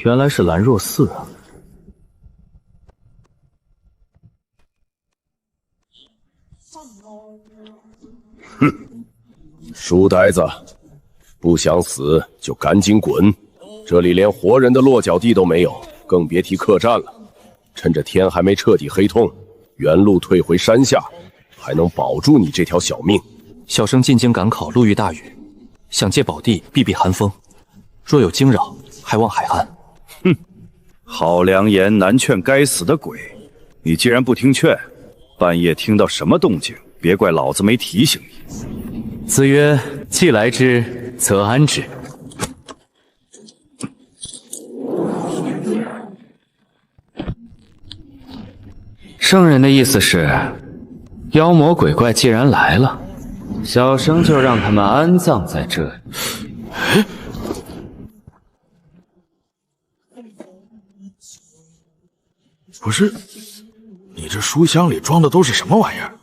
原来是兰若寺啊！哼，书呆子，不想死就赶紧滚！这里连活人的落脚地都没有，更别提客栈了。趁着天还没彻底黑透，原路退回山下，还能保住你这条小命。小生进京赶考，路遇大雨，想借宝地避避寒风，若有惊扰，还望海涵。哼，好良言难劝该死的鬼！你既然不听劝，半夜听到什么动静，别怪老子没提醒你。子曰：“既来之，则安之。”圣人的意思是，妖魔鬼怪既然来了，小生就让他们安葬在这里。不是，你这书箱里装的都是什么玩意儿？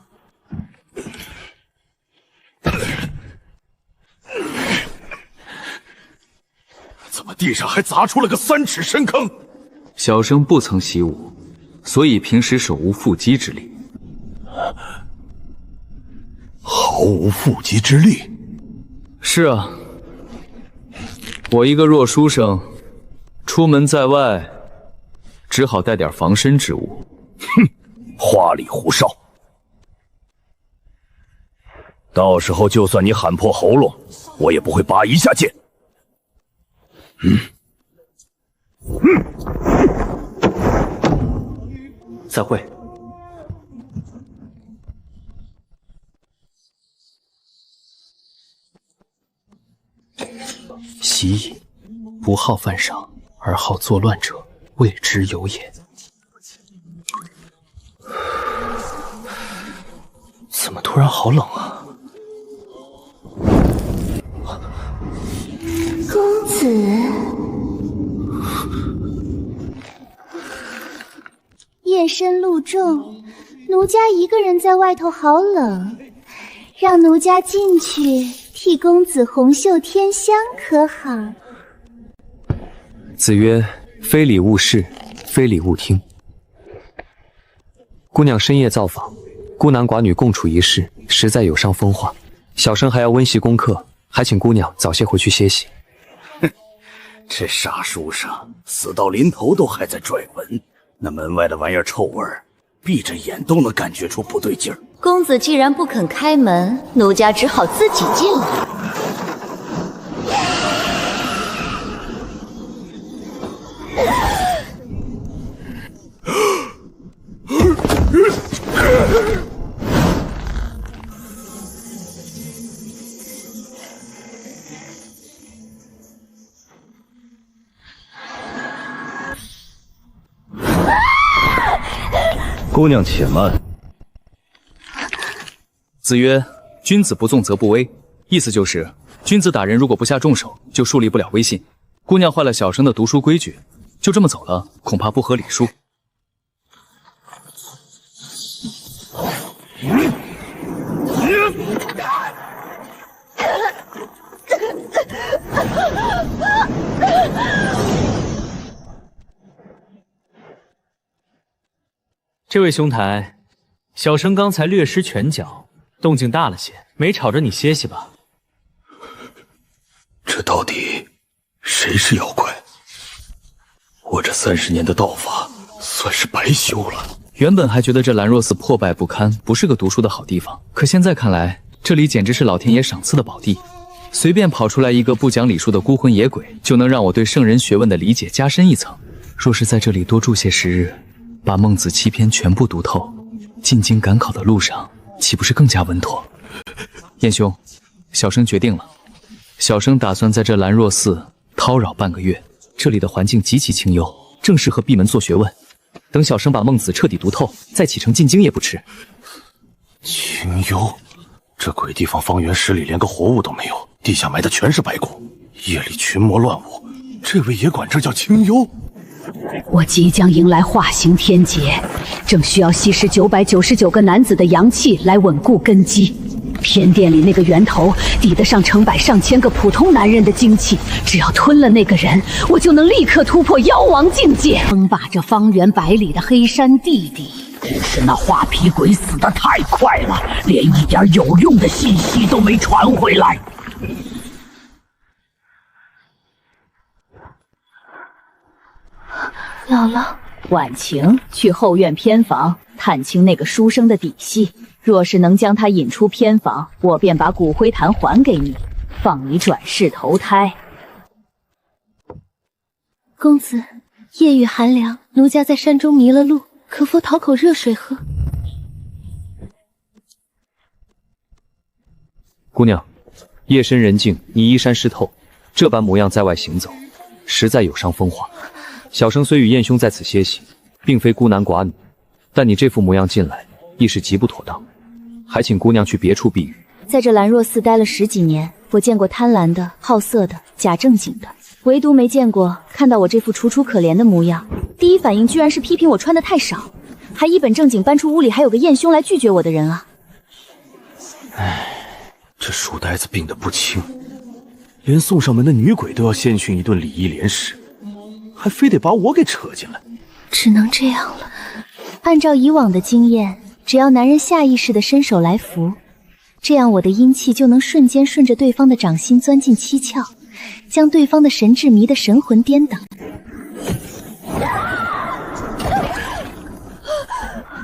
怎么地上还砸出了个3尺深坑？小生不曾习武，所以平时手无缚鸡之力。毫无缚鸡之力？是啊，我一个弱书生，出门在外，只好带点防身之物。哼，花里胡哨！到时候就算你喊破喉咙，我也不会拔一下剑。再会。习矣，不好犯上，而好作乱者，谓之有也。怎么突然好冷啊？公子，夜深路重，奴家一个人在外头好冷，让奴家进去替公子红袖添香，可好？子曰：“非礼勿视，非礼勿听。”姑娘深夜造访，孤男寡女共处一室，实在有伤风化。小生还要温习功课，还请姑娘早些回去歇息。哼，这傻书生死到临头都还在拽文，那门外的玩意儿臭味儿，闭着眼都能感觉出不对劲儿。公子既然不肯开门，奴家只好自己进来。姑娘且慢。子曰：“君子不纵则不威。”意思就是，君子打人如果不下重手，就树立不了威信。姑娘坏了小生的读书规矩，就这么走了，恐怕不合礼数。这位兄台，小生刚才略施拳脚，动静大了些，没吵着你歇息吧？这到底谁是妖怪？我这30年的道法算是白修了。原本还觉得这兰若寺破败不堪，不是个读书的好地方，可现在看来，这里简直是老天爷赏赐的宝地。随便跑出来一个不讲礼数的孤魂野鬼，就能让我对圣人学问的理解加深一层。若是在这里多住些时日，把孟子7篇全部读透，进京赶考的路上岂不是更加稳妥？燕兄，小生决定了，小生打算在这兰若寺叨扰半个月。这里的环境极其清幽，正适合闭门做学问。等小生把孟子彻底读透，再启程进京也不迟。清幽，这鬼地方方圆10里连个活物都没有，地下埋的全是白骨，夜里群魔乱舞，这位也管这叫清幽？我即将迎来化形天劫，正需要吸食999个男子的阳气来稳固根基。天殿里那个源头抵得上成百上千个普通男人的精气，只要吞了那个人，我就能立刻突破妖王境界，称霸这方圆百里的黑山地底。只是那画皮鬼死得太快了，连一点有用的信息都没传回来。姥姥，婉晴去后院偏房探清那个书生的底细，若是能将他引出偏房，我便把骨灰坛还给你，放你转世投胎。公子，夜雨寒凉，奴家在山中迷了路，可否讨口热水喝？姑娘，夜深人静，你衣衫湿透，这般模样在外行走，实在有伤风化。小生虽与燕兄在此歇息，并非孤男寡女，但你这副模样进来，亦是极不妥当，还请姑娘去别处避雨。在这兰若寺待了10几年，我见过贪婪的、好色的、假正经的，唯独没见过看到我这副楚楚可怜的模样，第一反应居然是批评我穿得太少，还一本正经搬出屋里还有个燕兄来拒绝我的人啊！唉，这书呆子病得不轻，连送上门的女鬼都要先训一顿礼义廉耻，还非得把我给扯进来。只能这样了。按照以往的经验，只要男人下意识地伸手来扶，这样我的阴气就能瞬间顺着对方的掌心钻进七窍，将对方的神智迷得神魂颠倒。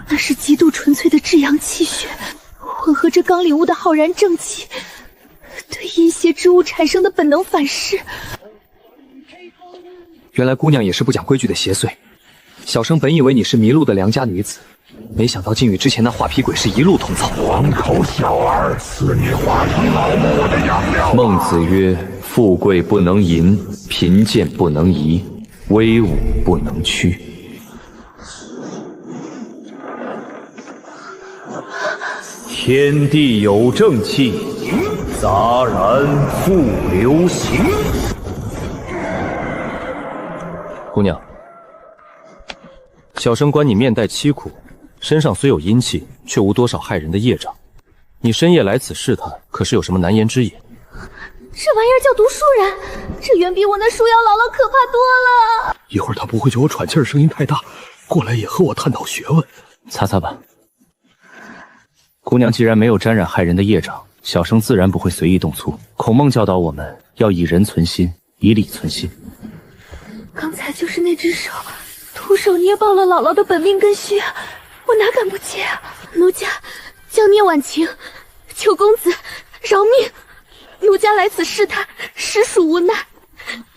那是极度纯粹的至阳气血，混合着刚领悟的浩然正气，对阴邪之物产生的本能反噬。原来姑娘也是不讲规矩的邪祟，小生本以为你是迷路的良家女子，没想到竟与之前那画皮鬼是一路同操。黄口小儿，似你化成老母的养料。孟子曰：富贵不能淫，贫贱不能移，威武不能屈。天地有正气，杂然复流行。姑娘，小生观你面带凄苦，身上虽有阴气，却无多少害人的业障。你深夜来此试探，可是有什么难言之隐？这玩意儿叫读书人，这远比我那树妖姥姥可怕多了。一会儿他不会觉得我喘气儿声音太大，过来也和我探讨学问。擦擦吧。姑娘既然没有沾染害人的业障，小生自然不会随意动粗。孔孟教导我们要以人存心，以理存心。刚才就是那只手，徒手捏爆了姥姥的本命根须，我哪敢不接啊！奴家将孽婉情，求公子饶命！奴家来此试探，实属无奈。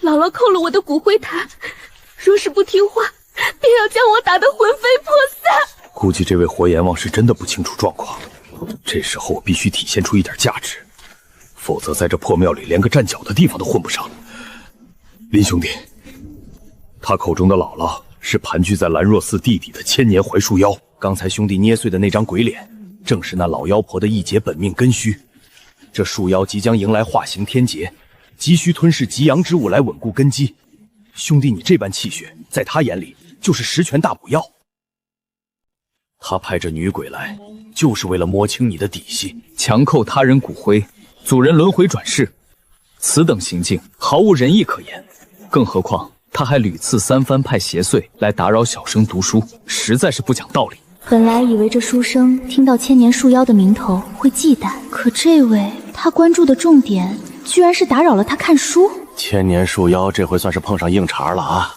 姥姥扣了我的骨灰坛，若是不听话，便要将我打得魂飞魄散。估计这位活阎王是真的不清楚状况，这时候我必须体现出一点价值，否则在这破庙里连个站脚的地方都混不上。林兄弟，他口中的姥姥是盘踞在兰若寺地底的千年槐树妖，刚才兄弟捏碎的那张鬼脸，正是那老妖婆的一截本命根须。这树妖即将迎来化形天劫，急需吞噬极阳之物来稳固根基。兄弟你这般气血，在他眼里就是十全大补药。他派这女鬼来，就是为了摸清你的底细，强扣他人骨灰，阻人轮回转世，此等行径毫无仁义可言。更何况他还屡次三番派邪祟来打扰小生读书，实在是不讲道理。本来以为这书生听到千年树妖的名头会忌惮，可这位他关注的重点居然是打扰了他看书。千年树妖这回算是碰上硬茬了啊！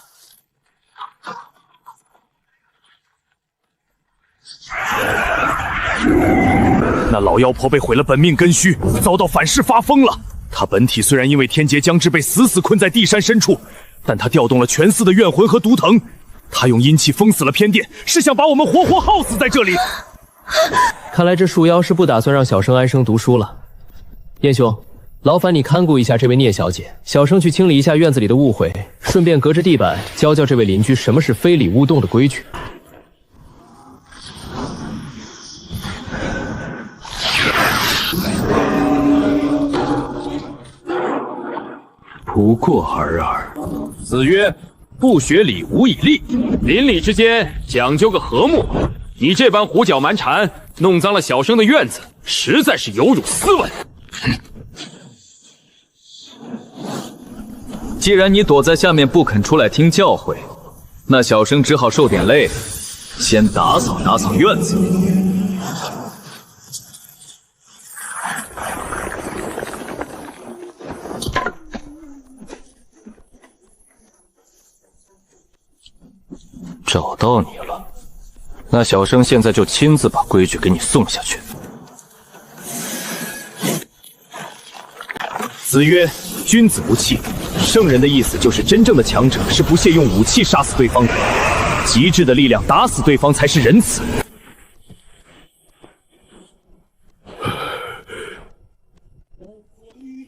那老妖婆被毁了本命根须，遭到反噬发疯了。她本体虽然因为天劫将至被死死困在地山深处，但她调动了全寺的怨魂和毒藤，她用阴气封死了偏殿，是想把我们活活耗死在这里。看来这树妖是不打算让小生安生读书了。燕兄，劳烦你看顾一下这位聂小姐，小生去清理一下院子里的误会，顺便隔着地板教教这位邻居什么是非礼勿动的规矩。不过尔尔。子曰：不学礼，无以立。邻里之间讲究个和睦，你这般胡搅蛮缠，弄脏了小生的院子，实在是有辱斯文。既然你躲在下面不肯出来听教诲，那小生只好受点累，先打扫打扫院子。找到你了，那小生现在就亲自把规矩给你送下去。子曰：“君子不器。”圣人的意思就是，真正的强者是不屑用武器杀死对方的，极致的力量打死对方才是仁慈。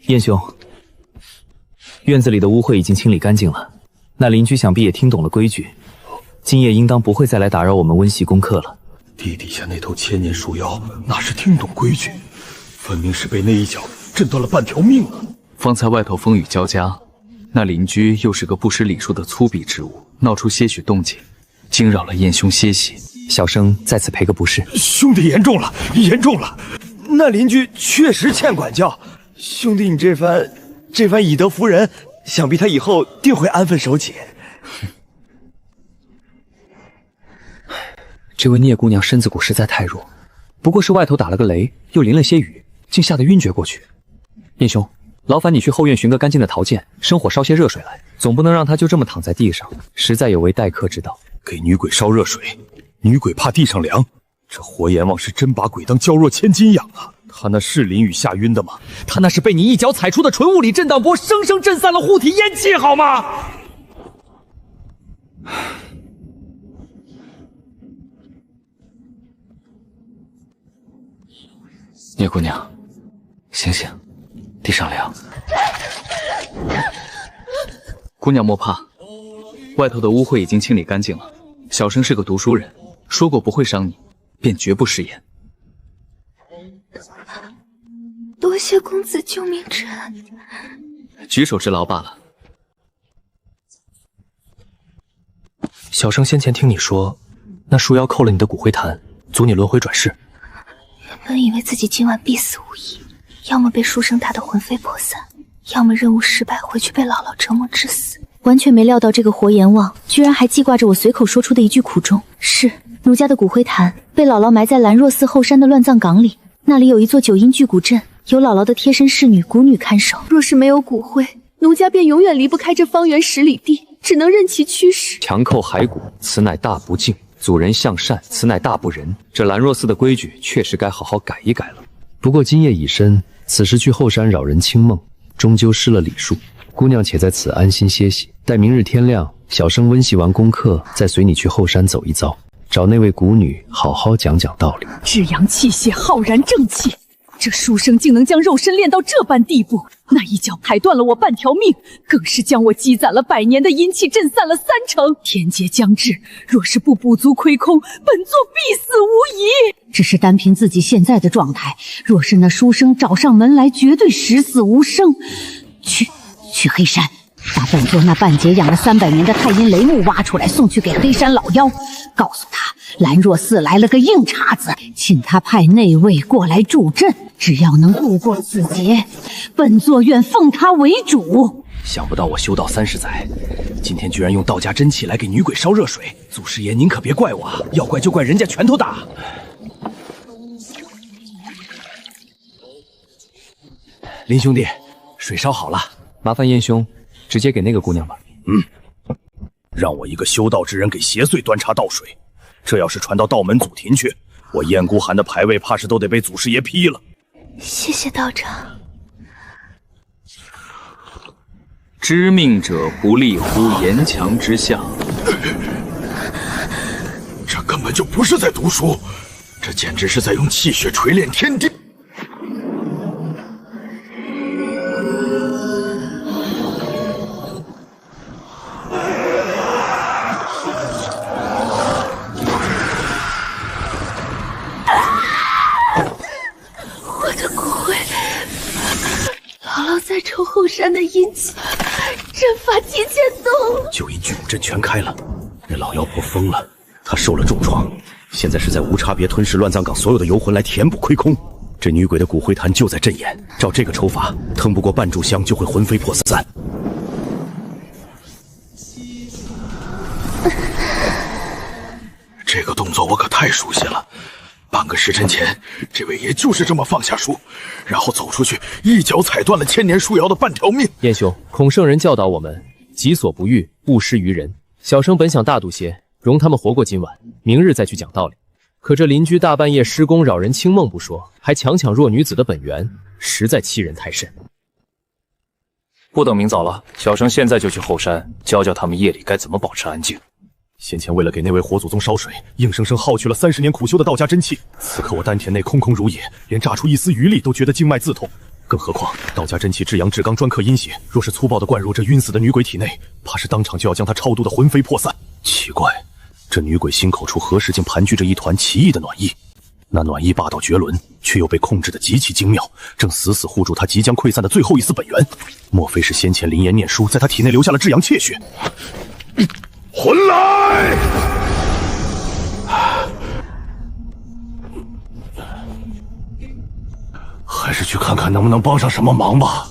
燕兄，院子里的污秽已经清理干净了，那邻居想必也听懂了规矩，今夜应当不会再来打扰我们温习功课了。地底下那头千年树妖哪是听懂规矩，分明是被那一脚震断了半条命啊！方才外头风雨交加，那邻居又是个不识礼数的粗鄙之物，闹出些许动静，惊扰了燕兄歇息。小生在此赔个不是。兄弟严重了，严重了！那邻居确实欠管教，兄弟你这番以德服人，想必他以后定会安分守己。这位聂姑娘身子骨实在太弱，不过是外头打了个雷，又淋了些雨，竟吓得晕厥过去。燕兄，劳烦你去后院寻个干净的陶剑，生火烧些热水来，总不能让她就这么躺在地上，实在有违待客之道。给女鬼烧热水，女鬼怕地上凉，这活阎王是真把鬼当娇弱千金养啊！他那是淋雨吓晕的吗？他那是被你一脚踩出的纯物理震荡波，生生震散了护体烟气，好吗？聂姑娘，醒醒，地上凉。姑娘莫怕，外头的污秽已经清理干净了。小生是个读书人，说过不会伤你，便绝不食言。多谢公子救命之恩，举手之劳罢了。小生先前听你说，那树妖扣了你的骨灰坛，阻你轮回转世。本以为自己今晚必死无疑，要么被书生打得魂飞魄散，要么任务失败回去被姥姥折磨致死。完全没料到这个活阎王居然还记挂着我随口说出的一句苦衷。是，奴家的骨灰坛被姥姥埋在兰若寺后山的乱葬岗里，那里有一座九阴巨骨阵，有姥姥的贴身侍女蛊女看守。若是没有骨灰，奴家便永远离不开这方圆10里地，只能任其驱使。强扣骸骨，此乃大不敬；阻人向善，此乃大不仁。这兰若寺的规矩确实该好好改一改了。不过今夜已深，此时去后山扰人清梦，终究失了礼数。姑娘且在此安心歇息，待明日天亮，小生温习完功课，再随你去后山走一遭，找那位蛊女好好讲讲道理。至阳气血，浩然正气，这书生竟能将肉身练到这般地步，那一脚踩断了我半条命，更是将我积攒了100年的阴气震散了30%。天劫将至，若是不补足亏空，本座必死无疑。只是单凭自己现在的状态，若是那书生找上门来，绝对十死无生。去黑山，把本座那半截养了300年的太阴雷木挖出来，送去给黑山老妖，告诉他兰若寺来了个硬茬子，请他派内卫过来助阵。只要能度过此劫，本座愿奉他为主。想不到我修道30载，今天居然用道家真气来给女鬼烧热水，祖师爷您可别怪我啊，要怪就怪人家拳头大。林兄弟，水烧好了。麻烦燕兄直接给那个姑娘吧。让我一个修道之人给邪祟端茶倒水，这要是传到道门祖庭去，我燕孤寒的牌位怕是都得被祖师爷批了。谢谢道长。知命者不立乎岩墙之下。这根本就不是在读书，这简直是在用气血锤炼天地。在抽后山的阴气，阵法提前动。九阴巨骨阵全开了，那老妖婆疯了，她受了重创，现在是在无差别吞噬乱葬岗所有的游魂来填补亏空。这女鬼的骨灰坛就在阵眼，照这个抽法，腾不过半炷香就会魂飞魄散。这个动作我可太熟悉了，半个时辰前，这位爷就是这么放下书，然后走出去，一脚踩断了千年树妖的半条命。燕兄，孔圣人教导我们，己所不欲，勿施于人。小生本想大度些，容他们活过今晚，明日再去讲道理。可这邻居大半夜施工扰人清梦不说，还强抢弱女子的本源，实在欺人太甚。不等明早了，小生现在就去后山教教他们夜里该怎么保持安静。先前为了给那位火祖宗烧水，硬生生耗去了30年苦修的道家真气。此刻我丹田内空空如也，连榨出一丝余力都觉得经脉刺痛。更何况道家真气至阳至刚，专克阴血，若是粗暴地灌入这晕死的女鬼体内，怕是当场就要将她超度的魂飞魄散。奇怪，这女鬼心口处何时竟盘踞着一团奇异的暖意？那暖意霸道绝伦，却又被控制得极其精妙，正死死护住她即将溃散的最后一丝本源。莫非是先前灵言念书在她体内留下了至阳怯血？魂来！还是去看看能不能帮上什么忙吧。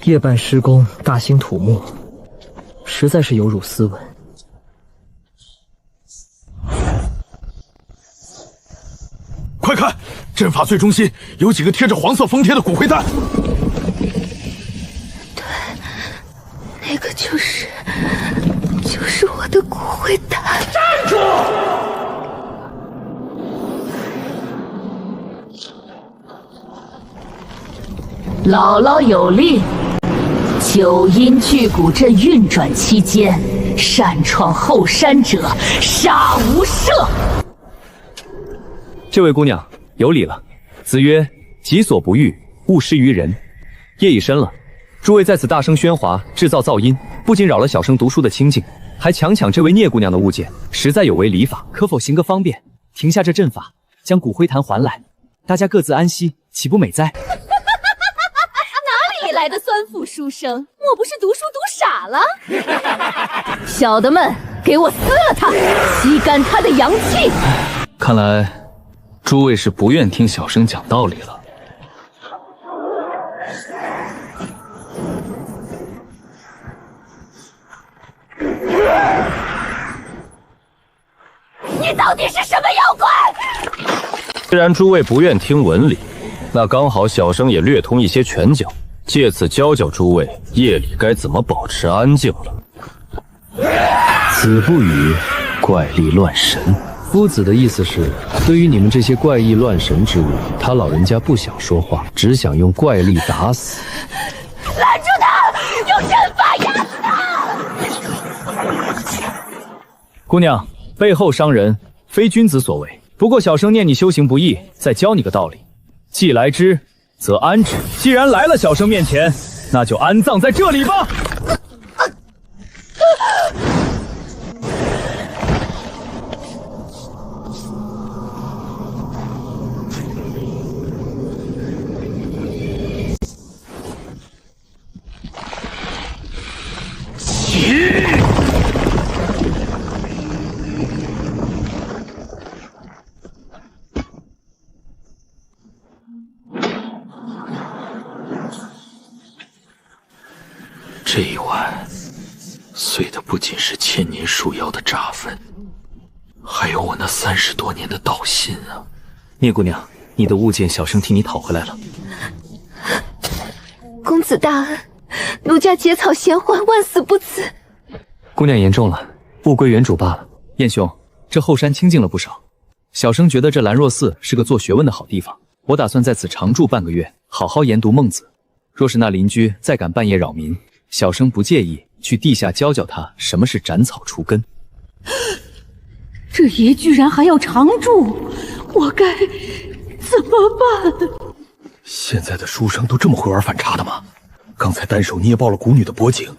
夜半施工，大兴土木，实在是有辱斯文。快看，阵法最中心有几个贴着黄色封贴的骨灰坛。那个就是我的骨灰坛。站住！姥姥有令，九阴巨骨阵运转期间，擅闯后山者，杀无赦。这位姑娘有礼了。子曰：“己所不欲，勿施于人。”夜已深了，诸位在此大声喧哗，制造噪音，不仅扰了小生读书的清静，还强抢这位聂姑娘的物件，实在有违礼法。可否行个方便，停下这阵法，将骨灰坛还来，大家各自安息，岂不美哉？哪里来的酸腐书生？莫不是读书读傻了？小的们，给我撕了他，吸干他的阳气！看来诸位是不愿听小生讲道理了。你到底是什么妖怪？既然诸位不愿听文理，那刚好小生也略通一些拳脚，借此教教诸位夜里该怎么保持安静了。子不语怪力乱神。夫子的意思是，对于你们这些怪异乱神之物，他老人家不想说话，只想用怪力打死。拦住他，用阵法压死他！姑娘，背后伤人，非君子所为。不过小生念你修行不易，再教你个道理：既来之，则安之。既然来了小生面前，那就安葬在这里吧。这一晚碎的不仅是千年树妖的炸坟，还有我那30多年的道心啊！聂姑娘，你的物件小生替你讨回来了。公子大恩，奴家结草衔环，万死不辞。姑娘言重了，物归原主罢了。燕兄，这后山清静了不少，小生觉得这兰若寺是个做学问的好地方，我打算在此常住半个月，好好研读孟子。若是那邻居再敢半夜扰民，小生不介意去地下教教他什么是斩草除根。这爷居然还要常住，我该怎么办？现在的书生都这么会玩反差的吗？刚才单手捏爆了蛊女的脖颈，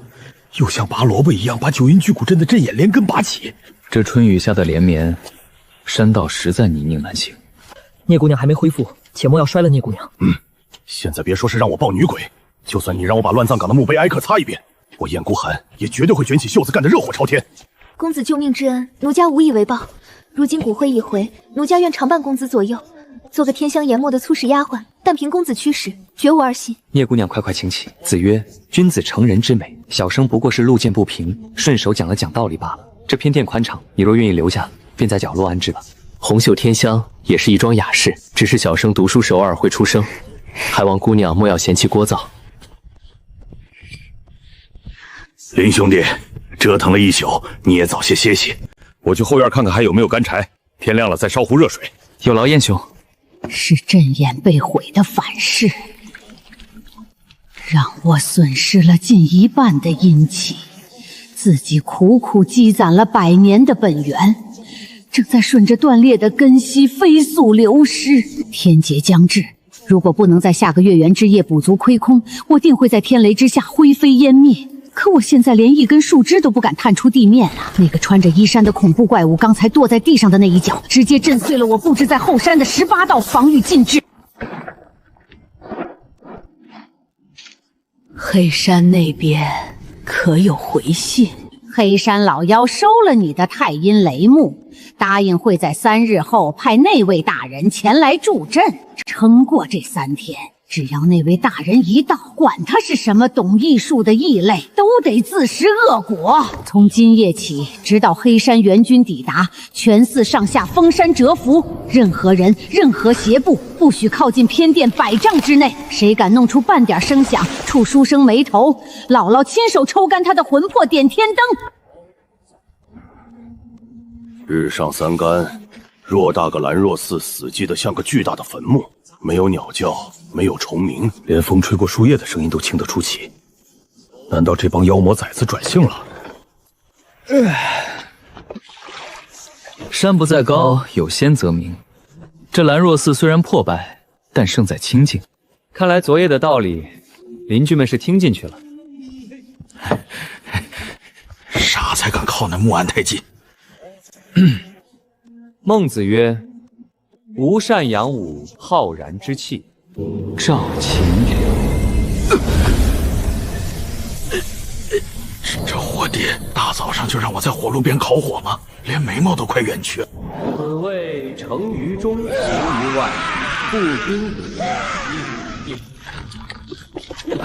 又像拔萝卜一样把九阴巨骨阵的阵眼连根拔起。这春雨下的连绵，山道实在泥泞难行。聂姑娘还没恢复，且莫要摔了聂姑娘。现在别说是让我抱女鬼，就算你让我把乱葬岗的墓碑挨个擦一遍，我燕孤寒也绝对会卷起袖子干得热火朝天。公子救命之恩，奴家无以为报。如今骨灰已回，奴家愿常伴公子左右，做个天香研墨的粗使丫鬟。但凭公子驱使，绝无二心。聂姑娘，快快请起。子曰：“君子成人之美，小生不过是路见不平，顺手讲了讲道理罢了。这偏殿宽敞，你若愿意留下，便在角落安置吧。”红袖添香也是一桩雅事，只是小生读书时偶尔会出声，还望姑娘莫要嫌弃聒噪。林兄弟，折腾了一宿，你也早些歇息。我去后院看看还有没有干柴，天亮了再烧壶热水。有劳燕兄。是阵眼被毁的反噬，让我损失了近1半的阴气，自己苦苦积攒了100年的本源，正在顺着断裂的根系飞速流失。天劫将至，如果不能在下个月圆之夜补足亏空，我定会在天雷之下灰飞烟灭。可我现在连一根树枝都不敢探出地面了。那个穿着衣衫的恐怖怪物刚才跺在地上的那一脚，直接震碎了我布置在后山的18道防御禁制。黑山那边可有回信？黑山老妖收了你的太阴雷木，答应会在3日后派那位大人前来助阵。撑过这3天，只要那位大人一到，管他是什么懂艺术的异类，都得自食恶果。从今夜起，直到黑山援军抵达，全寺上下封山折符，任何人、任何邪部不许靠近偏殿100丈之内。谁敢弄出半点声响，触书生眉头，姥姥亲手抽干他的魂魄，点天灯。日上三竿，偌大个兰若寺死寂的像个巨大的坟墓，没有鸟叫，没有虫鸣，连风吹过树叶的声音都轻得出奇。难道这帮妖魔崽子转性了？山不在高，有仙则名。这兰若寺虽然破败，但胜在清静。看来昨夜的道理，邻居们是听进去了。傻才敢靠那木案太近。孟子曰：“无善养武，浩然之气。”赵秦人。这货爹大早上就让我在火炉边烤火吗？连眉毛都快远去了。此谓成于中，行于外，不均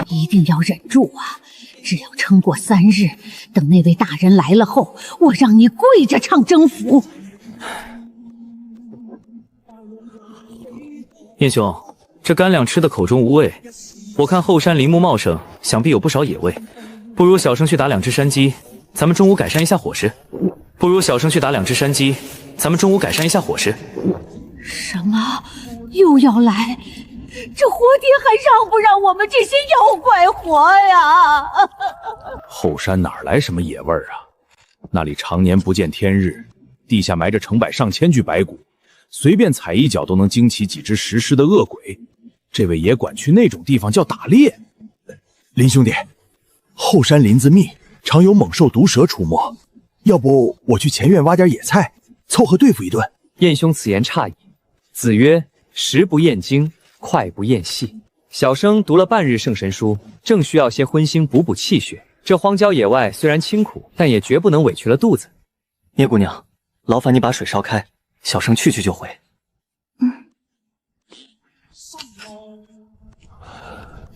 一定要忍住啊！只要撑过3日，等那位大人来了后，我让你跪着唱征服。燕兄，这干粮吃的口中无味，我看后山林木茂盛，想必有不少野味。不如小生去打2只山鸡，咱们中午改善一下伙食。什么？又要来？这活爹还让不让我们这些妖怪活呀？后山哪来什么野味啊？那里常年不见天日，地下埋着成百上千具白骨，随便踩一脚都能惊起几只食尸的恶鬼。这位也管去那种地方叫打猎？林兄弟，后山林子密，常有猛兽毒蛇出没，要不我去前院挖点野菜，凑合对付一顿。燕兄此言差矣。子曰：“食不厌精，脍不厌细。”小生读了半日圣神书，正需要些荤腥补补气血。这荒郊野外虽然清苦，但也绝不能委屈了肚子。聂姑娘，劳烦你把水烧开，小生去就回。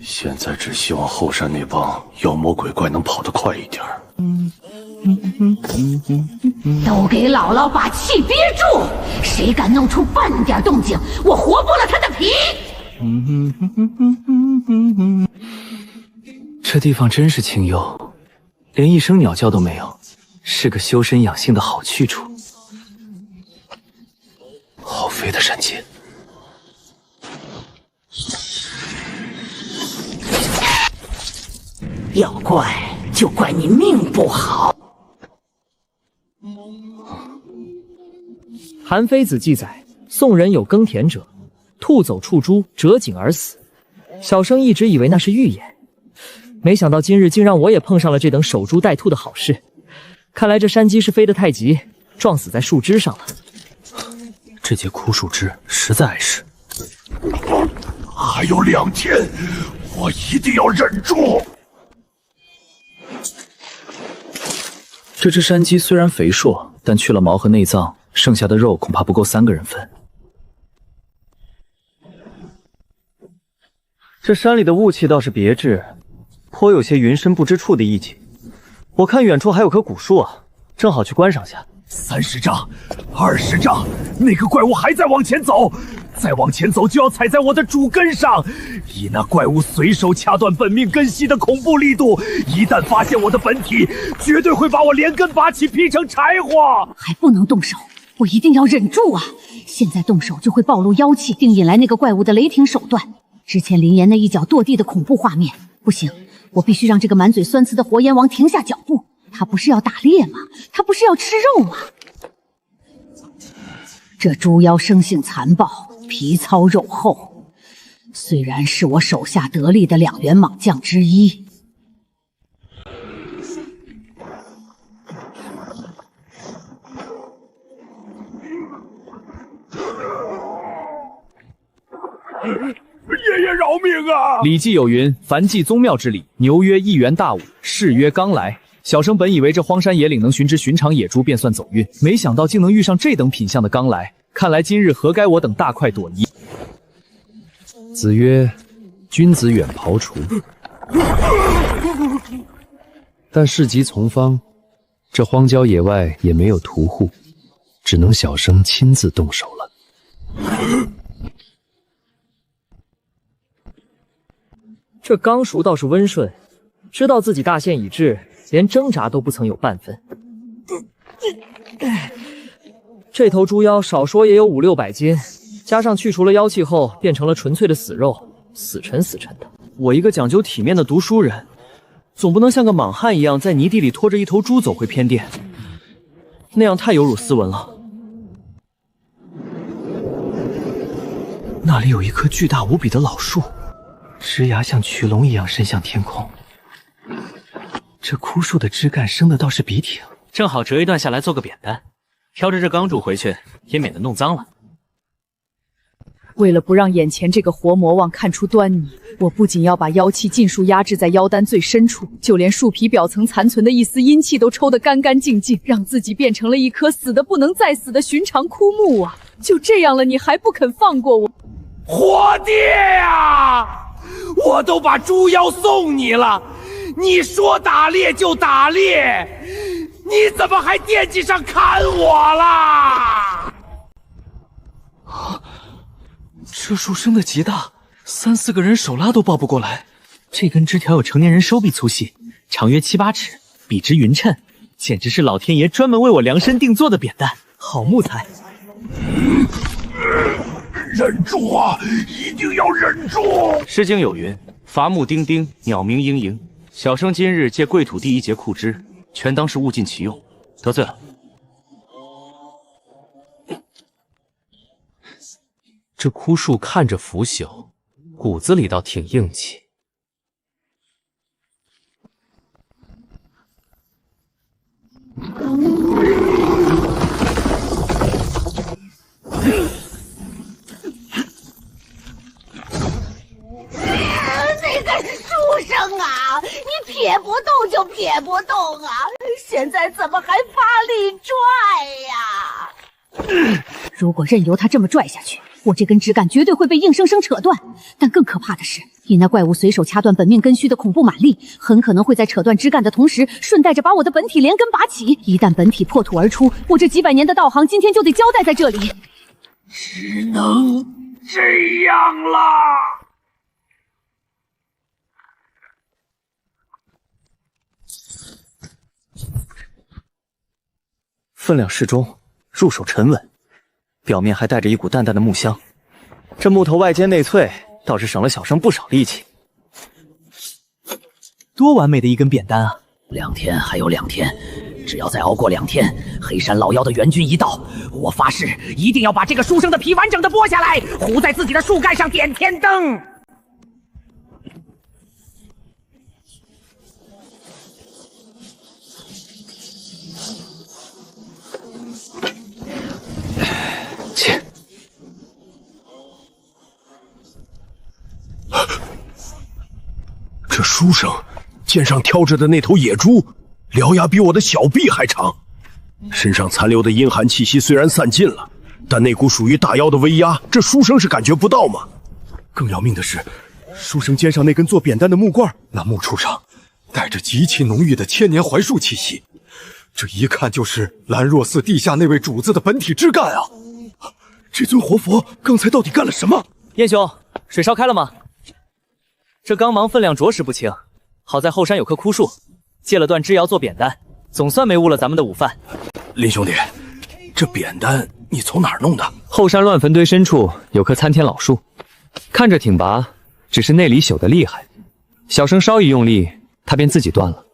现在只希望后山那帮妖魔鬼怪能跑得快一点。都给姥姥把气憋住！谁敢弄出半点动静，我活剥了他的皮！这地方真是清幽，连一声鸟叫都没有，是个修身养性的好去处。好肥的山鸡！要怪就怪你命不好。韩非子记载，宋人有耕田者，兔走触株，折颈而死。小生一直以为那是预言，没想到今日竟让我也碰上了这等守株待兔的好事。看来这山鸡是飞得太急，撞死在树枝上了。这节枯树枝实在碍事。还有2天，我一定要忍住。这只山鸡虽然肥硕，但去了毛和内脏，剩下的肉恐怕不够3个人分。这山里的雾气倒是别致，颇有些云深不知处的意境。我看远处还有棵古树啊，正好去观赏下。30丈，20丈，那个怪物还在往前走，再往前走就要踩在我的主根上。以那怪物随手掐断本命根系的恐怖力度，一旦发现我的本体，绝对会把我连根拔起，劈成柴火。还不能动手，我一定要忍住啊！现在动手就会暴露妖气，并引来那个怪物的雷霆手段。之前林岩那一脚跺地的恐怖画面，不行，我必须让这个满嘴酸刺的火焰王停下脚步。他不是要打猎吗？他不是要吃肉吗？这猪妖生性残暴，皮糙肉厚，虽然是我手下得力的2员莽将之一，爷爷饶命啊！礼记有云：凡祭宗庙之礼，牛曰一元大武，士曰刚来。小生本以为这荒山野岭能寻只寻常野猪便算走运，没想到竟能遇上这等品相的刚来。看来今日何该我等大快朵颐。子曰：君子远庖厨。但事急从方，这荒郊野外也没有屠户，只能小生亲自动手了。这刚熟倒是温顺，知道自己大限已至，连挣扎都不曾有半分。这头猪妖少说也有5、600斤，加上去除了妖气后，变成了纯粹的死肉，死沉死沉的。我一个讲究体面的读书人，总不能像个莽汉一样在泥地里拖着一头猪走回偏殿，那样太有辱斯文了。那里有一棵巨大无比的老树，枝芽像巨龙一样伸向天空。这枯树的枝干生的倒是笔挺，正好折一段下来做个扁担，挑着这钢柱回去，也免得弄脏了。为了不让眼前这个活魔王看出端倪，我不仅要把妖气尽数压制在妖丹最深处，就连树皮表层残存的一丝阴气都抽得干干净净，让自己变成了一棵死的不能再死的寻常枯木啊！就这样了，你还不肯放过我？活爹呀！我都把猪妖送你了，你说打猎就打猎，你怎么还惦记上砍我啦？这树生的极大，3、4个人手拉都抱不过来。这根枝条有成年人手臂粗细，长约7、8尺，笔直匀称，简直是老天爷专门为我量身定做的扁担，好木材。忍住啊，一定要忍住！诗经有云：伐木丁丁，鸟鸣嘤嘤。小生今日借贵土第1节库之，全当是物尽其用，得罪了。这枯树看着腐朽，骨子里倒挺硬气。那个是书生啊，你撇不动就撇不动啊，现在怎么还发力拽呀？如果任由他这么拽下去，我这根枝干绝对会被硬生生扯断。但更可怕的是，以那怪物随手掐断本命根须的恐怖蛮力，很可能会在扯断枝干的同时，顺带着把我的本体连根拔起。一旦本体破土而出，我这几百年的道行今天就得交代在这里。只能这样啦。分量适中，入手沉稳，表面还带着一股淡淡的木香。这木头外尖内脆，倒是省了小生不少力气。多完美的一根扁担啊！2天还有2天，只要再熬过2天，黑山老妖的援军一到，我发誓一定要把这个书生的皮完整的剥下来，糊在自己的树干上点天灯。切！这书生肩上挑着的那头野猪，獠牙比我的小臂还长。身上残留的阴寒气息虽然散尽了，但那股属于大妖的威压，这书生是感觉不到吗？更要命的是，书生肩上那根做扁担的木棍，那木柱上带着极其浓郁的千年槐树气息，这一看就是兰若寺地下那位主子的本体之干啊！这尊活佛刚才到底干了什么？燕兄，水烧开了吗？这刚芒分量着实不轻，好在后山有棵枯树，借了段枝摇做扁担，总算没误了咱们的午饭。林兄弟，这扁担你从哪儿弄的？后山乱坟堆深处有棵参天老树，看着挺拔，只是内里朽得厉害。小生稍一用力，它便自己断了。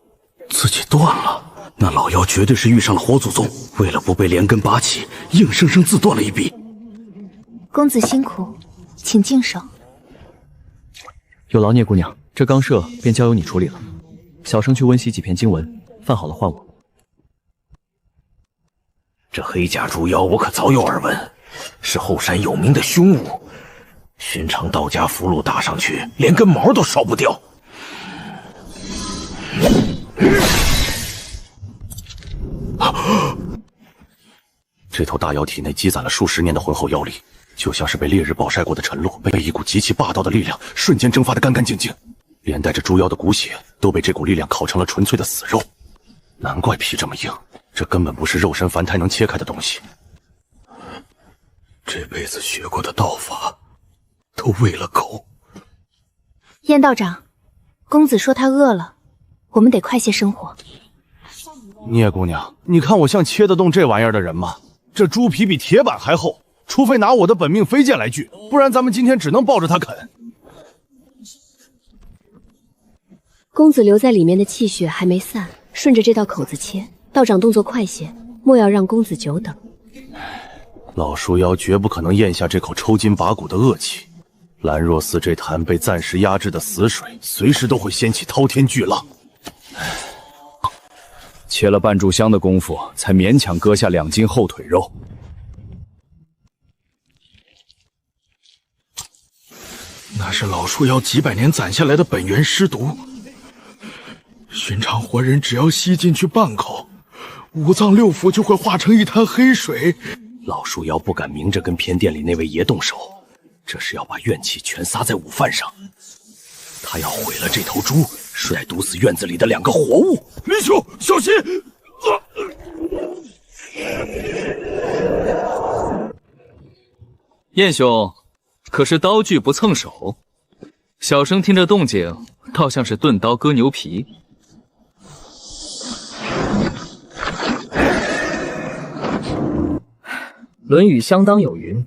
自己断了？那老妖绝对是遇上了火祖宗，为了不被连根拔起，硬生生自断了一臂。公子辛苦，请净手。有劳聂姑娘，这刚设便交由你处理了。小生去温习几篇经文，饭好了换我。这黑甲猪妖我可早有耳闻，是后山有名的凶物，寻常道家符箓打上去，连根毛都烧不掉。这头大妖体内积攒了数十年的浑厚妖力，就像是被烈日暴晒过的晨露，被一股极其霸道的力量瞬间蒸发得干干净净，连带着猪妖的骨血都被这股力量烤成了纯粹的死肉。难怪皮这么硬，这根本不是肉身凡胎能切开的东西。这辈子学过的道法，都喂了狗。燕道长，公子说他饿了，我们得快些生火。聂姑娘，你看我像切得动这玩意儿的人吗？这猪皮比铁板还厚，除非拿我的本命飞剑来锯，不然咱们今天只能抱着它啃。公子留在里面的气血还没散，顺着这道口子切。道长动作快些，莫要让公子久等。老树妖绝不可能咽下这口抽筋拔骨的恶气。兰若寺这潭被暂时压制的死水，随时都会掀起滔天巨浪。切了半炷香的功夫，才勉强割下2斤后腿肉。那是老树妖几百年攒下来的本源尸毒，寻常活人只要吸进去半口，五脏六腑就会化成一滩黑水。老树妖不敢明着跟偏殿里那位爷动手，这是要把怨气全撒在午饭上。他要毁了这头猪，顺带毒死院子里的2个活物。林兄，小心！燕兄，可是刀具不蹭手？小生听着动静，倒像是钝刀割牛皮。论语相当有云：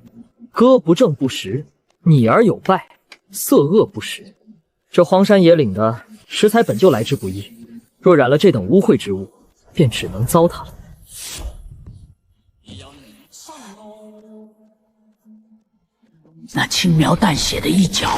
歌不正不实，拟而有败，色恶不实。这荒山野岭的食材本就来之不易，若染了这等污秽之物，便只能糟蹋了。那轻描淡写的一脚，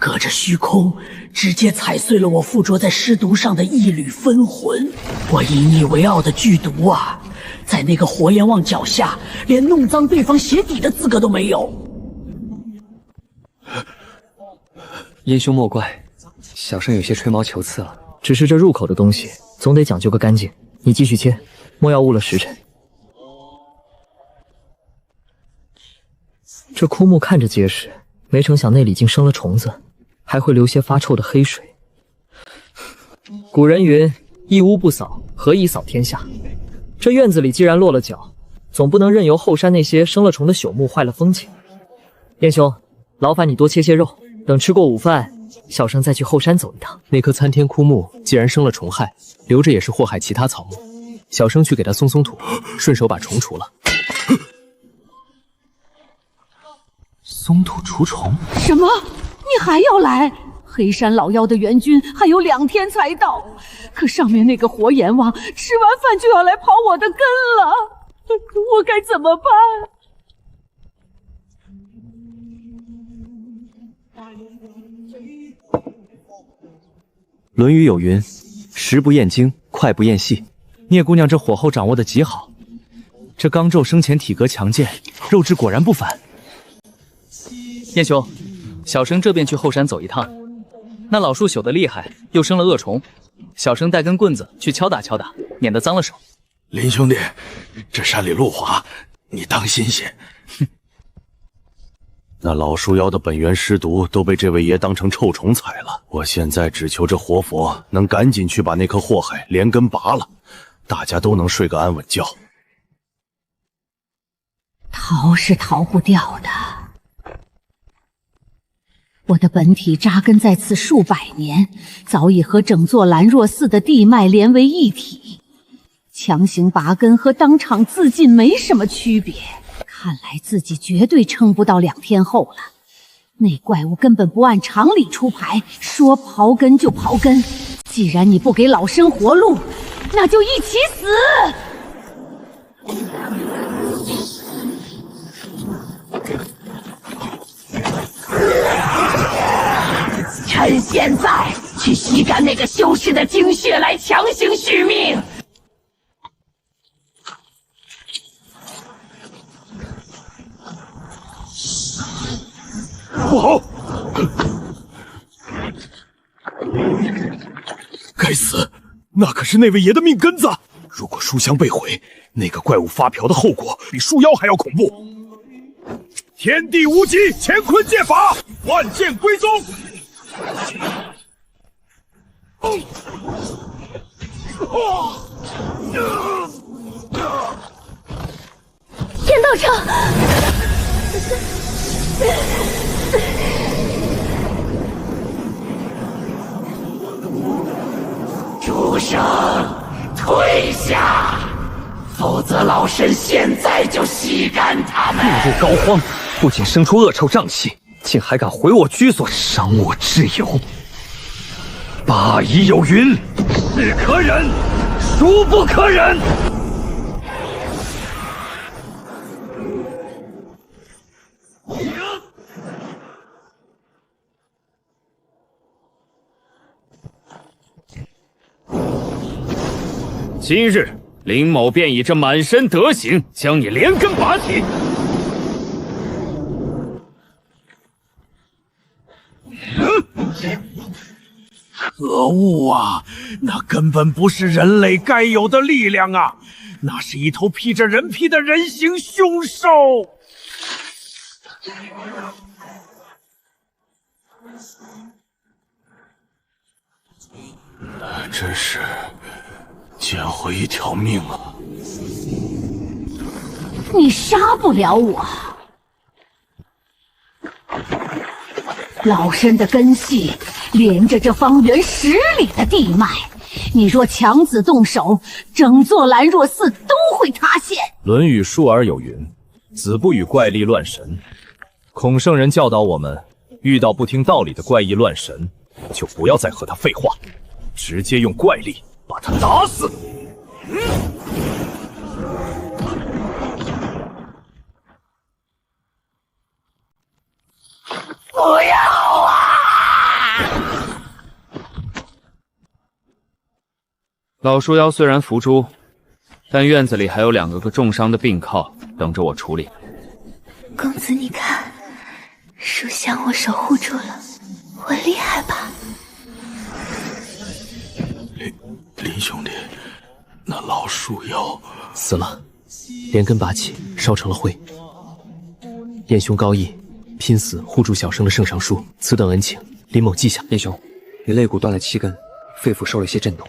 隔着虚空，直接踩碎了我附着在尸毒上的一缕分魂。我以你为傲的剧毒啊，在那个活阎王脚下，连弄脏对方鞋底的资格都没有。燕兄莫怪，小生有些吹毛求疵了。只是这入口的东西，总得讲究个干净。你继续切，莫要误了时辰。这枯木看着结实，没成想内里竟生了虫子，还会流些发臭的黑水。古人云：一屋不扫，何以扫天下？这院子里既然落了脚，总不能任由后山那些生了虫的朽木坏了风景。燕兄，劳烦你多切些肉，等吃过午饭，小生再去后山走一趟。那棵参天枯木既然生了虫害，留着也是祸害其他草木。小生去给它松松土，顺手把虫除了。松土除虫？什么？你还要来？黑山老妖的援军还有2天才到，可上面那个活阎王吃完饭就要来刨我的根了，我该怎么办？论语有云：食不厌精，脍不厌细。聂姑娘这火候掌握的极好，这刚胄生前体格强健，肉质果然不凡。燕兄，小生这便去后山走一趟。那老树朽得厉害，又生了恶虫，小生带根棍子去敲打敲打，免得脏了手。林兄弟，这山里路滑，你当心些。那老树妖的本源尸毒都被这位爷当成臭虫踩了，我现在只求这活佛能赶紧去把那颗祸害连根拔了，大家都能睡个安稳觉。逃是逃不掉的。我的本体扎根在此数百年，早已和整座兰若寺的地脉连为一体，强行拔根和当场自尽没什么区别。看来自己绝对撑不到2天后了。那怪物根本不按常理出牌，说刨根就刨根。既然你不给老身活路，那就一起死！趁现在去吸干那个修士的精血来强行续命！不好！该死，那可是那位爷的命根子！如果书香被毁，那个怪物发瓢的后果比树妖还要恐怖。天地无极，乾坤借法，万剑归宗。天道场。书生，退下，否则老身现在就吸干他们！病入膏肓，不仅生出恶臭瘴气，竟还敢毁我居所，伤我挚友。霸夷有云：是可忍，孰不可忍！今日林某便以这满身德行，将你连根拔起。可恶啊！那根本不是人类该有的力量啊！那是一头披着人皮的人形凶兽！那真是捡回一条命啊！你杀不了我。老身的根系连着这方圆10里的地脉，你若强子动手，整座兰若寺都会塌陷。《论语·述而》有云：“子不与怪力乱神。”孔圣人教导我们，遇到不听道理的怪异乱神，就不要再和他废话，直接用怪力把他打死。不要啊！老树妖虽然伏诛，但院子里还有2个重伤的病靠等着我处理。公子，你看，书香我守护住了，我厉害吧？林兄弟，那老树妖死了，连根拔起，烧成了灰。燕兄高义，拼死护住小生的圣上书，此等恩情，林某记下。燕兄，你肋骨断了7根，肺腑受了些震动，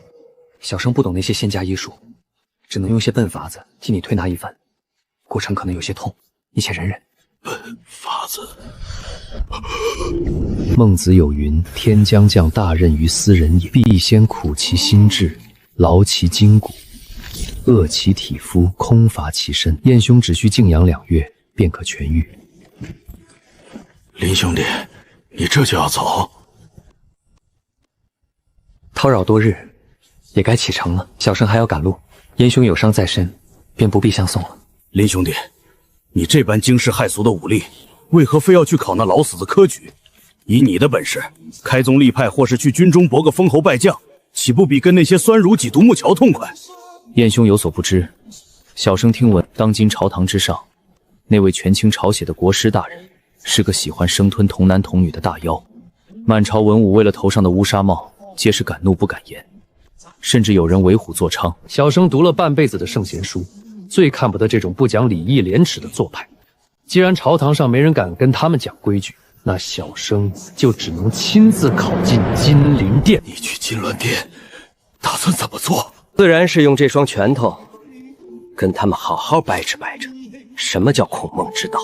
小生不懂那些仙家医术，只能用些笨法子替你推拿一番，过程可能有些痛，你且忍忍。笨法子。孟子有云：“天将降大任于斯人也，必先苦其心志，劳其筋骨，饿其体肤，空乏其身。燕兄只需静养2月，便可痊愈。”林兄弟，你这就要走？叨扰多日，也该启程了。小生还要赶路，燕兄有伤在身，便不必相送了。林兄弟，你这般惊世骇俗的武力，为何非要去考那老死子科举？以你的本事，开宗立派或是去军中搏个封侯拜将，岂不比跟那些酸儒挤独木桥痛快？燕兄有所不知，小生听闻当今朝堂之上，那位权倾朝野的国师大人，是个喜欢生吞童男童女的大妖。满朝文武为了头上的乌纱帽，皆是敢怒不敢言，甚至有人为虎作伥。小生读了半辈子的圣贤书，最看不得这种不讲礼义廉耻的做派。既然朝堂上没人敢跟他们讲规矩，那小生就只能亲自考进金陵殿。你去金銮殿，打算怎么做？自然是用这双拳头，跟他们好好掰扯掰扯，什么叫孔孟之道。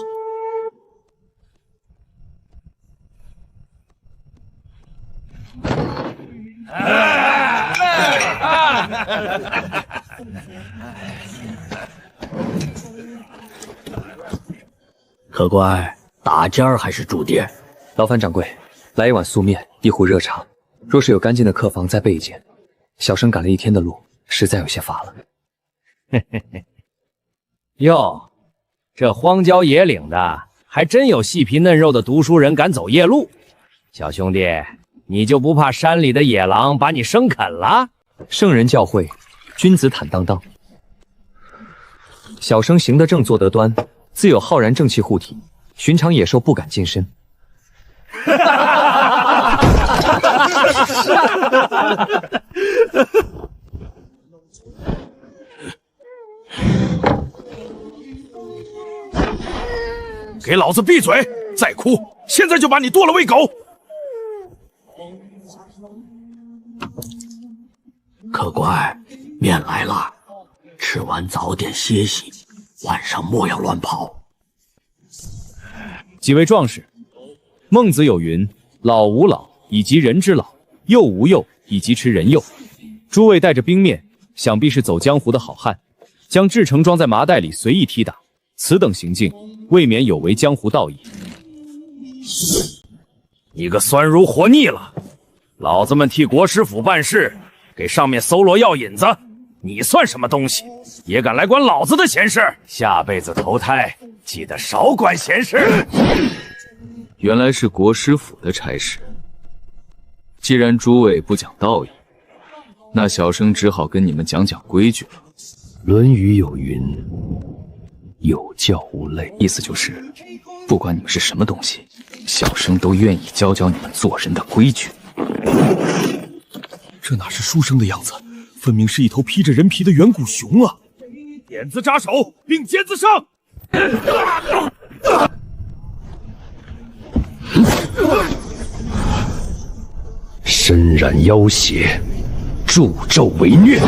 客官，打尖儿还是住店？劳烦掌柜，来一碗素面，一壶热茶。若是有干净的客房，再备一间。小生赶了一天的路，实在有些乏了。嘿嘿嘿，哟，这荒郊野岭的，还真有细皮嫩肉的读书人敢走夜路。小兄弟，你就不怕山里的野狼把你生啃了？圣人教诲，君子坦荡荡。小生行得正，坐得端，自有浩然正气护体，寻常野兽不敢近身。给老子闭嘴！再哭，现在就把你剁了喂狗！客官，面来了，吃完早点歇息，晚上莫要乱跑。几位壮士，孟子有云：老吾老，以及人之老；幼吾幼，以及持人幼。诸位带着兵面，想必是走江湖的好汉，将制成装在麻袋里随意踢打，此等行径，未免有违江湖道义。你个酸如活腻了！老子们替国师府办事，给上面搜罗药引子，你算什么东西？也敢来管老子的闲事？下辈子投胎，记得少管闲事。原来是国师府的差事。既然诸位不讲道义，那小生只好跟你们讲讲规矩了。《论语》有云：“有教无类”，意思就是，不管你们是什么东西，小生都愿意教教你们做人的规矩。这哪是书生的样子，分明是一头披着人皮的远古熊啊！点子扎手，并尖子上！身染妖邪，助纣为虐。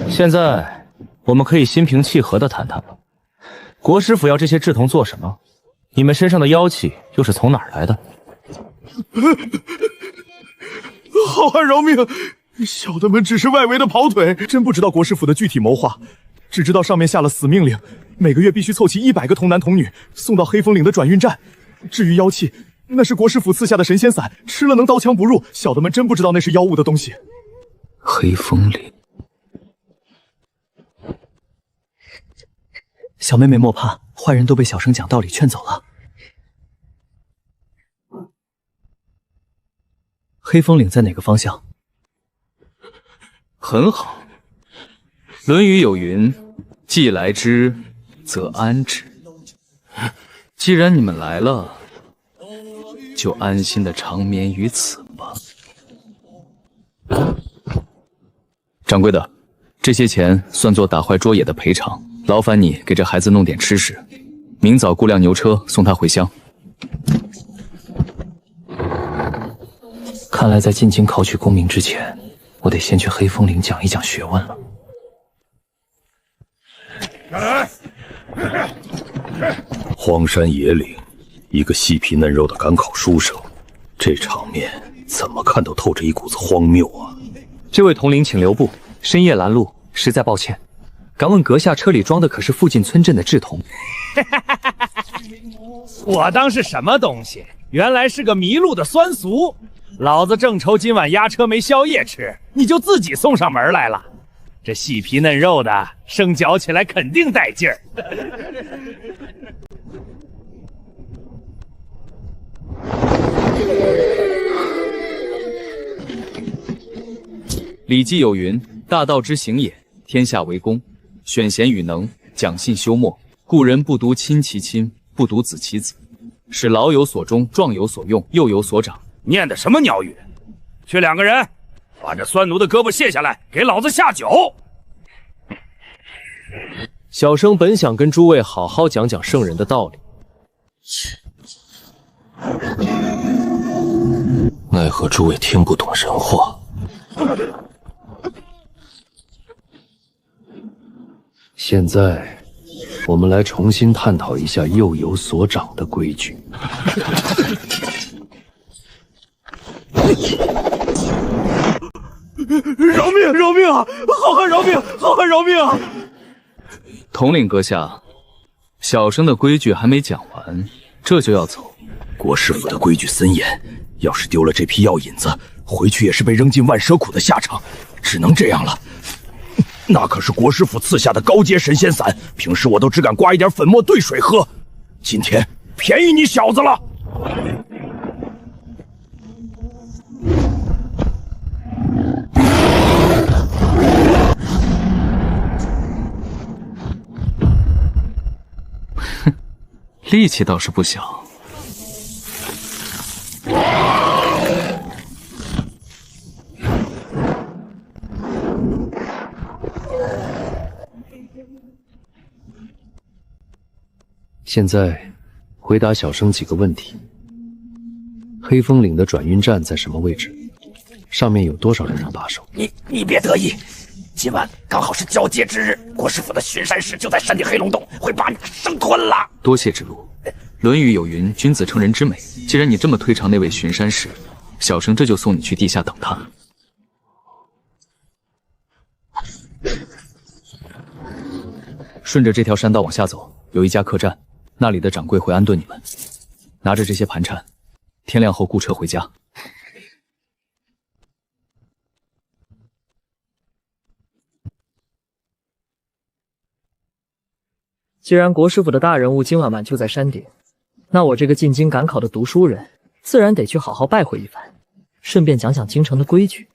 现在我们可以心平气和地谈谈了。国师府要这些稚童做什么？你们身上的妖气又是从哪儿来的？好汉饶命！小的们只是外围的跑腿，真不知道国师府的具体谋划，只知道上面下了死命令，每个月必须凑齐100个童男童女送到黑风岭的转运站。至于妖气，那是国师府赐下的神仙散，吃了能刀枪不入。小的们真不知道那是妖物的东西。黑风岭，小妹妹莫怕，坏人都被小生讲道理劝走了。黑风岭在哪个方向？很好，《论语》有云：“既来之，则安之。”既然你们来了，就安心的长眠于此吧。掌柜的，这些钱算作打坏桌野的赔偿，劳烦你给这孩子弄点吃食，明早雇辆牛车送他回乡。看来在进京考取功名之前，我得先去黑风岭讲一讲学问了。荒山野岭，一个细皮嫩肉的赶考书生，这场面怎么看都透着一股子荒谬啊！这位统领，请留步，深夜拦路，实在抱歉。敢问阁下，车里装的可是附近村镇的稚童？我当是什么东西？原来是个迷路的酸俗。老子正愁今晚押车没宵夜吃，你就自己送上门来了。这细皮嫩肉的，生嚼起来肯定带劲儿。礼记有云：“大道之行也，天下为公，选贤与能，讲信修默。故人不独亲其亲，不独子其子。是老有所终，壮有所用，幼有所长。念的什么鸟语？去2个人，把这酸奴的胳膊卸下来，给老子下酒。小生本想跟诸位好好讲讲圣人的道理，奈何诸位听不懂人话。现在，我们来重新探讨一下幼有所长的规矩。饶命！饶命啊！好汉饶命！好汉饶命啊！统领阁下，小生的规矩还没讲完，这就要走。国师府的规矩森严，要是丢了这批药引子，回去也是被扔进万蛇谷的下场，只能这样了。那可是国师府赐下的高阶神仙散，平时我都只敢刮一点粉末兑水喝，今天便宜你小子了。哼，力气倒是不小。现在，回答小生几个问题。黑风岭的转运站在什么位置？上面有多少人能把守？你别得意，今晚刚好是交接之日，国师府的巡山使就在山顶黑龙洞，会把你生吞了。多谢指路。《论语》有云：“君子成人之美。”既然你这么推崇那位巡山使，小生这就送你去地下等他。顺着这条山道往下走，有一家客栈，那里的掌柜会安顿你们。拿着这些盘缠，天亮后雇车回家。既然国师府的大人物今晚就在山顶，那我这个进京赶考的读书人，自然得去好好拜会一番，顺便讲讲京城的规矩。